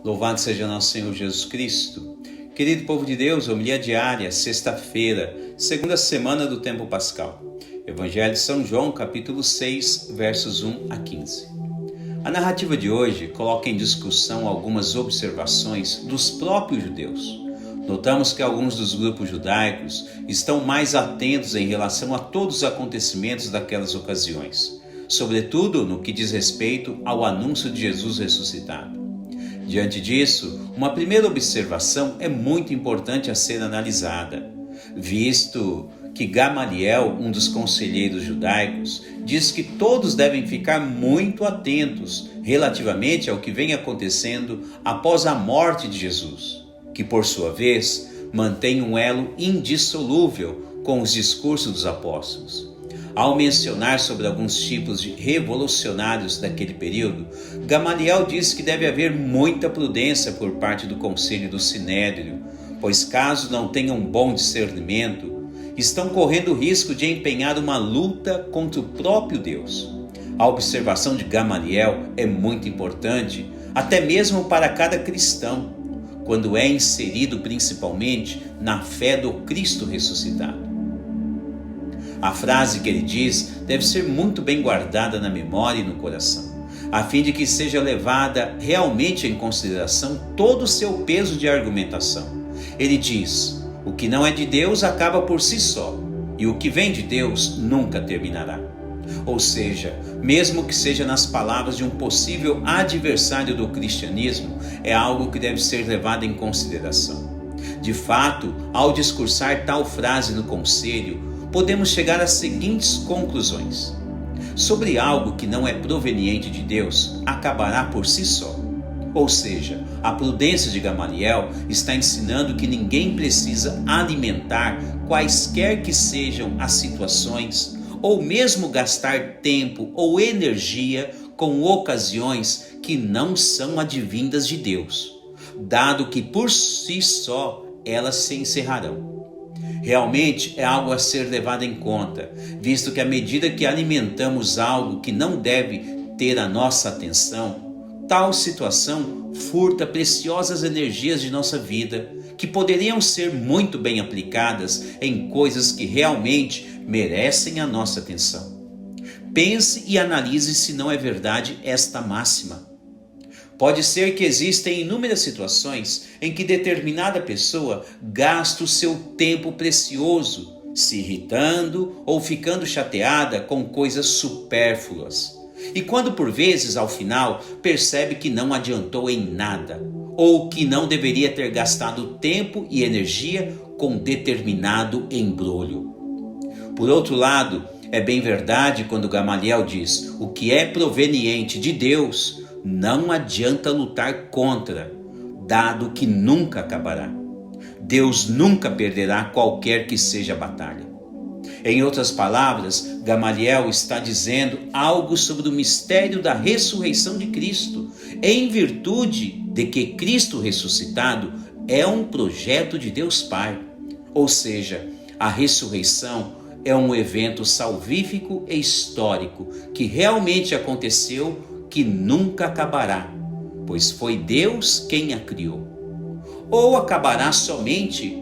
Louvado seja nosso Senhor Jesus Cristo. Querido povo de Deus, homilia diária, sexta-feira, segunda semana do tempo pascal. Evangelho de São João, capítulo 6, versos 1 a 15. A narrativa de hoje coloca em discussão algumas observações dos próprios judeus. Notamos que alguns dos grupos judaicos estão mais atentos em relação a todos os acontecimentos daquelas ocasiões, sobretudo no que diz respeito ao anúncio de Jesus ressuscitado. Diante disso, uma primeira observação é muito importante a ser analisada, visto que Gamaliel, um dos conselheiros judaicos, diz que todos devem ficar muito atentos relativamente ao que vem acontecendo após a morte de Jesus, que por sua vez mantém um elo indissolúvel com os discursos dos apóstolos. Ao mencionar sobre alguns tipos de revolucionários daquele período, Gamaliel diz que deve haver muita prudência por parte do conselho do Sinédrio, pois caso não tenham bom discernimento, estão correndo o risco de empenhar uma luta contra o próprio Deus. A observação de Gamaliel é muito importante, até mesmo para cada cristão, quando é inserido principalmente na fé do Cristo ressuscitado. A frase que ele diz deve ser muito bem guardada na memória e no coração, a fim de que seja levada realmente em consideração todo o seu peso de argumentação. Ele diz: o que não é de Deus acaba por si só, e o que vem de Deus nunca terminará. Ou seja, mesmo que seja nas palavras de um possível adversário do cristianismo, é algo que deve ser levado em consideração. De fato, ao discursar tal frase no conselho, podemos chegar às seguintes conclusões: sobre algo que não é proveniente de Deus, acabará por si só. Ou seja, a prudência de Gamaliel está ensinando que ninguém precisa alimentar quaisquer que sejam as situações, ou mesmo gastar tempo ou energia com ocasiões que não são advindas de Deus, dado que por si só elas se encerrarão. Realmente é algo a ser levado em conta, visto que à medida que alimentamos algo que não deve ter a nossa atenção, tal situação furta preciosas energias de nossa vida, que poderiam ser muito bem aplicadas em coisas que realmente merecem a nossa atenção. Pense e analise se não é verdade esta máxima. Pode ser que existam inúmeras situações em que determinada pessoa gasta o seu tempo precioso se irritando ou ficando chateada com coisas supérfluas. E quando por vezes, ao final, percebe que não adiantou em nada, ou que não deveria ter gastado tempo e energia com determinado embrulho. Por outro lado, é bem verdade quando Gamaliel diz: o que é proveniente de Deus não adianta lutar contra, dado que nunca acabará. Deus nunca perderá qualquer que seja a batalha. Em outras palavras, Gamaliel está dizendo algo sobre o mistério da ressurreição de Cristo, em virtude de que Cristo ressuscitado é um projeto de Deus Pai. Ou seja, a ressurreição é um evento salvífico e histórico que realmente aconteceu, que nunca acabará, pois foi Deus quem a criou. Ou acabará somente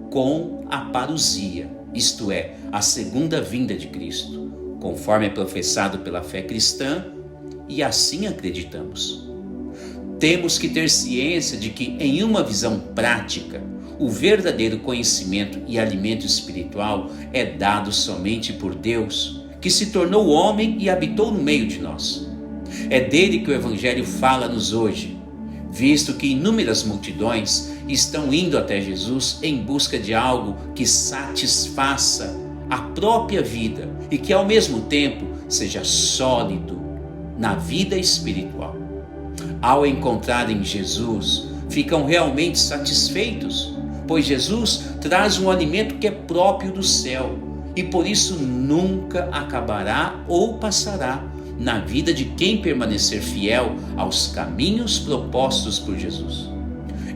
com a parousia, isto é, a segunda vinda de Cristo, conforme é professado pela fé cristã, e assim acreditamos. Temos que ter ciência de que, em uma visão prática, o verdadeiro conhecimento e alimento espiritual é dado somente por Deus, que se tornou homem e habitou no meio de nós. É dele que o Evangelho fala-nos hoje, visto que inúmeras multidões estão indo até Jesus em busca de algo que satisfaça a própria vida e que ao mesmo tempo seja sólido na vida espiritual. Ao encontrarem Jesus, ficam realmente satisfeitos, pois Jesus traz um alimento que é próprio do céu e por isso nunca acabará ou passará na vida de quem permanecer fiel aos caminhos propostos por Jesus.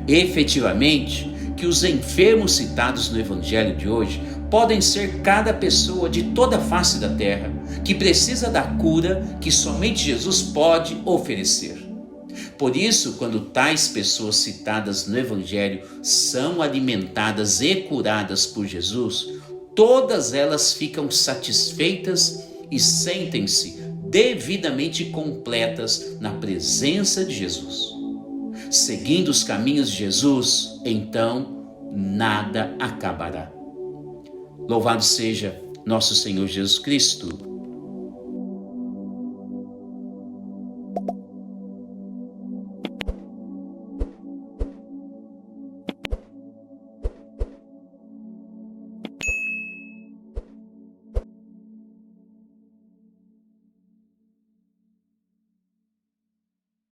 Efetivamente, que os enfermos citados no Evangelho de hoje podem ser cada pessoa de toda a face da terra que precisa da cura que somente Jesus pode oferecer. Por isso, quando tais pessoas citadas no Evangelho são alimentadas e curadas por Jesus, todas elas ficam satisfeitas e sentem-se devidamente completas na presença de Jesus. Seguindo os caminhos de Jesus, então nada acabará. Louvado seja nosso Senhor Jesus Cristo,